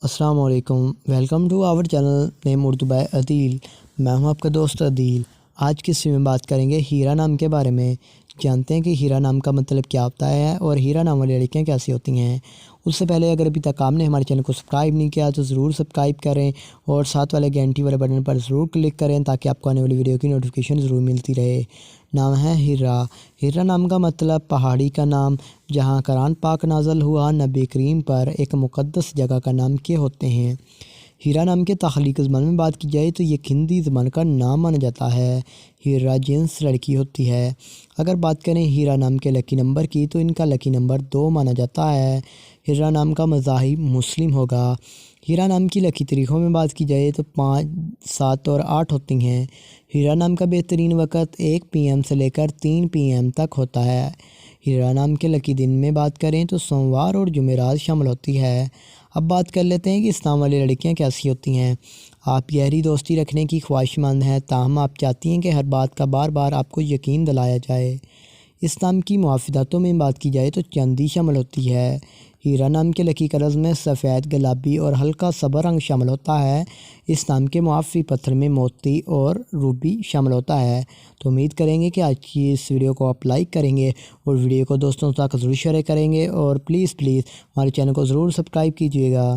السلام علیکم، welcome to our channel name Urdu by Adeel. میں ہوں آپ کا دوست عدیل۔ آج کی اس میں بات کریں گے ہیرا نام کے بارے میں۔ جانتے ہیں کہ ہیرا نام کا مطلب کیا ہوتا ہے اور ہیرا نام والی لڑکیاں کیسی ہوتی ہیں۔ اس سے پہلے اگر ابھی تک آپ نے ہمارے چینل کو سبسکرائب نہیں کیا تو ضرور سبسکرائب کریں اور ساتھ والے گھنٹی والے بٹن پر ضرور کلک کریں تاکہ آپ کو آنے والی ویڈیو کی نوٹیفیکیشن ضرور ملتی رہے۔ نام ہے ہیرا۔ ہیرا نام کا مطلب پہاڑی کا نام، جہاں قرآن پاک نازل ہوا نبی کریم پر ایک مقدس جگہ کا نام کے ہوتے ہیں۔ ہیرا نام کے تخلیقی زبان میں بات کی جائے تو یہ ہندی زبان کا نام مانا جاتا ہے۔ ہیرا جنس لڑکی ہوتی ہے۔ اگر بات کریں ہیرا نام کے لکی نمبر کی تو ان کا لکی نمبر 2 مانا جاتا ہے۔ ہیرا نام کا مذاہب مسلم ہوگا۔ ہیرا نام کی لکی تاریخوں میں بات کی جائے تو 5، 7 اور 8 ہوتی ہیں۔ ہیرا نام کا بہترین وقت 1 PM سے لے کر 3 PM تک ہوتا ہے۔ ہیرا نام کے لکی دن میں بات کریں تو سوموار اور جمعرات شامل ہوتی ہے۔ اب بات کر لیتے ہیں کہ اس نام والی لڑکیاں کیسی ہوتی ہیں۔ آپ گہری دوستی رکھنے کی خواہش مند ہیں، تاہم آپ چاہتی ہیں کہ ہر بات کا بار بار آپ کو یقین دلایا جائے۔ اس نام کی محافظتوں میں بات کی جائے تو چاندی شامل ہوتی ہے۔ ہیرا نام کے لکی کلرز میں سفید، گلابی اور ہلکا سبز رنگ شامل ہوتا ہے۔ اس نام کے معافی پتھر میں موتی اور روبی شامل ہوتا ہے۔ تو امید کریں گے کہ آج کی اس ویڈیو کو آپ لائک کریں گے اور ویڈیو کو دوستوں تک ضرور شیئر کریں گے، اور پلیز ہمارے چینل کو ضرور سبسکرائب کیجیے گا۔